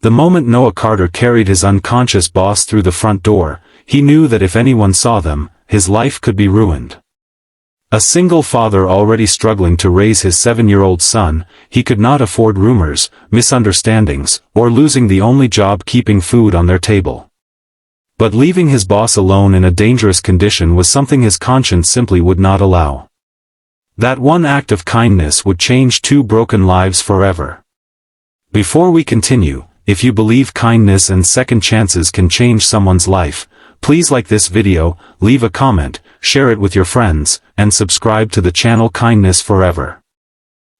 The moment Noah Carter carried his unconscious boss through the front door, he knew that if anyone saw them, his life could be ruined. A single father already struggling to raise his 7-year-old son, he could not afford rumors, misunderstandings, or losing the only job keeping food on their table. But leaving his boss alone in a dangerous condition was something his conscience simply would not allow. That one act of kindness would change 2 broken lives forever. Before we continue, if you believe kindness and second chances can change someone's life, please like this video, leave a comment, share it with your friends, and subscribe to the channel Kindness Forever.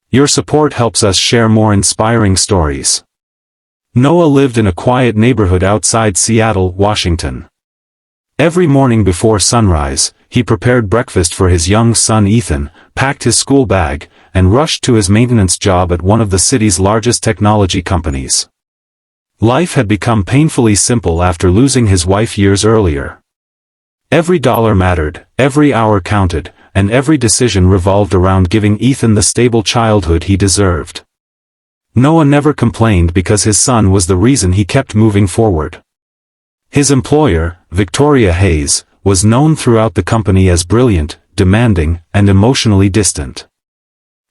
Your support helps us share more inspiring stories. Noah lived in a quiet neighborhood outside Seattle, Washington. Every morning before sunrise, he prepared breakfast for his young son Ethan, packed his school bag, and rushed to his maintenance job at one of the city's largest technology companies. Life had become painfully simple after losing his wife years earlier. Every dollar mattered, every hour counted, and every decision revolved around giving Ethan the stable childhood he deserved. Noah never complained because his son was the reason he kept moving forward. His employer, Victoria Hayes, was known throughout the company as brilliant, demanding, and emotionally distant.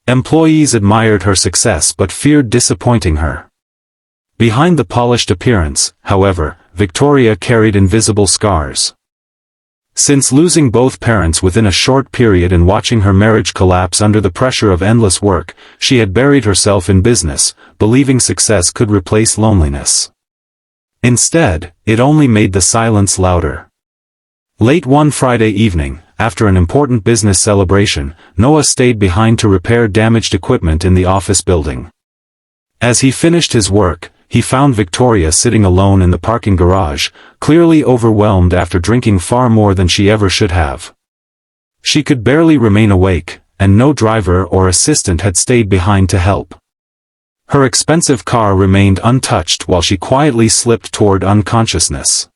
Employees admired her success but feared disappointing her. Behind the polished appearance, however, Victoria carried invisible scars. Since losing both parents within a short period and watching her marriage collapse under the pressure of endless work, she had buried herself in business, believing success could replace loneliness. Instead, it only made the silence louder. Late one Friday evening, after an important business celebration, Noah stayed behind to repair damaged equipment in the office building. As he finished his work, he found Victoria sitting alone in the parking garage, clearly overwhelmed after drinking far more than she ever should have. She could barely remain awake, and no driver or assistant had stayed behind to help. Her expensive car remained untouched while she quietly slipped toward unconsciousness.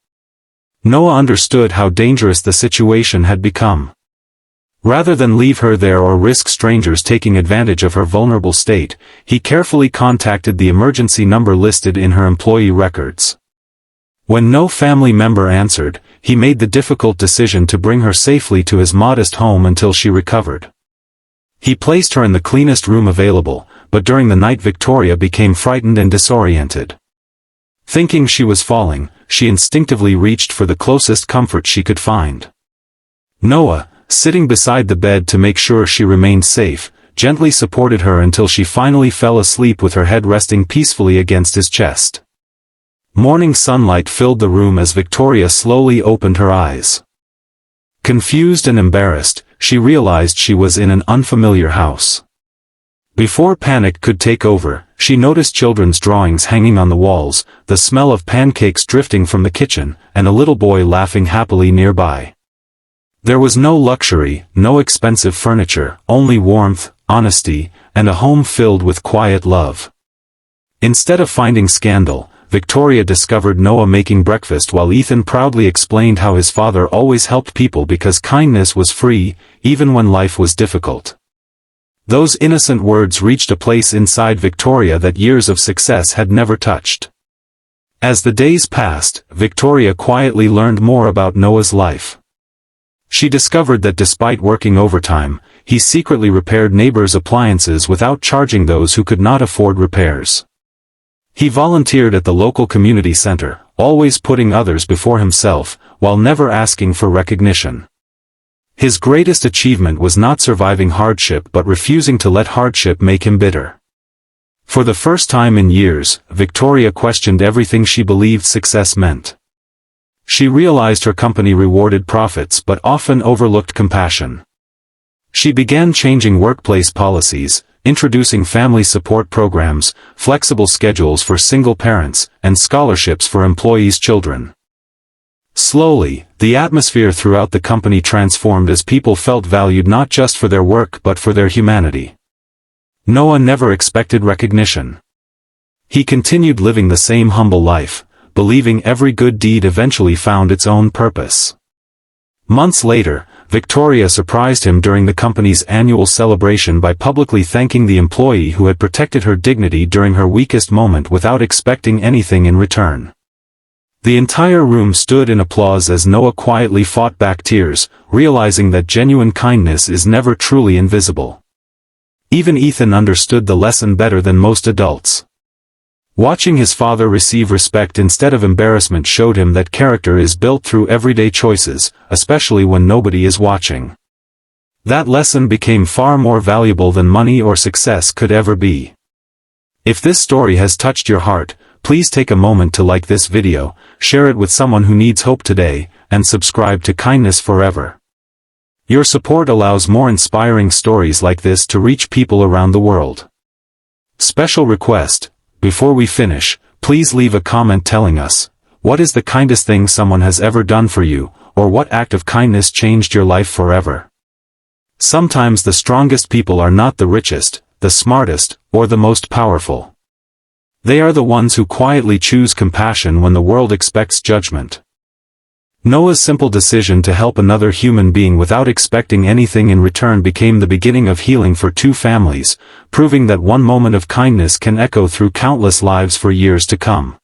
Noah understood how dangerous the situation had become. Rather than leave her there or risk strangers taking advantage of her vulnerable state, he carefully contacted the emergency number listed in her employee records. When no family member answered, he made the difficult decision to bring her safely to his modest home until she recovered. He placed her in the cleanest room available, but during the night Victoria became frightened and disoriented. Thinking she was falling, she instinctively reached for the closest comfort she could find. Noah, sitting beside the bed to make sure she remained safe, gently supported her until she finally fell asleep with her head resting peacefully against his chest. Morning sunlight filled the room as Victoria slowly opened her eyes. Confused and embarrassed, she realized she was in an unfamiliar house. Before panic could take over, she noticed children's drawings hanging on the walls, the smell of pancakes drifting from the kitchen, and a little boy laughing happily nearby. There was no luxury, no expensive furniture, only warmth, honesty, and a home filled with quiet love. Instead of finding scandal, Victoria discovered Noah making breakfast while Ethan proudly explained how his father always helped people because kindness was free, even when life was difficult. Those innocent words reached a place inside Victoria that years of success had never touched. As the days passed, Victoria quietly learned more about Noah's life. She discovered that despite working overtime, he secretly repaired neighbors' appliances without charging those who could not afford repairs. He volunteered at the local community center, always putting others before himself, while never asking for recognition. His greatest achievement was not surviving hardship but refusing to let hardship make him bitter. For the first time in years, Victoria questioned everything she believed success meant. She realized her company rewarded profits but often overlooked compassion. She began changing workplace policies, introducing family support programs, flexible schedules for single parents, and scholarships for employees' children. Slowly, the atmosphere throughout the company transformed as people felt valued not just for their work but for their humanity. Noah never expected recognition. He continued living the same humble life, believing every good deed eventually found its own purpose. Months later, Victoria surprised him during the company's annual celebration by publicly thanking the employee who had protected her dignity during her weakest moment without expecting anything in return. The entire room stood in applause as Noah quietly fought back tears, realizing that genuine kindness is never truly invisible. Even Ethan understood the lesson better than most adults. Watching his father receive respect instead of embarrassment showed him that character is built through everyday choices, especially when nobody is watching. That lesson became far more valuable than money or success could ever be. If this story has touched your heart, please take a moment to like this video, share it with someone who needs hope today, and subscribe to Kindness Forever. Your support allows more inspiring stories like this to reach people around the world. Special request: before we finish, please leave a comment telling us, what is the kindest thing someone has ever done for you, or what act of kindness changed your life forever? Sometimes the strongest people are not the richest, the smartest, or the most powerful. They are the ones who quietly choose compassion when the world expects judgment. Noah's simple decision to help another human being without expecting anything in return became the beginning of healing for two families, proving that one moment of kindness can echo through countless lives for years to come.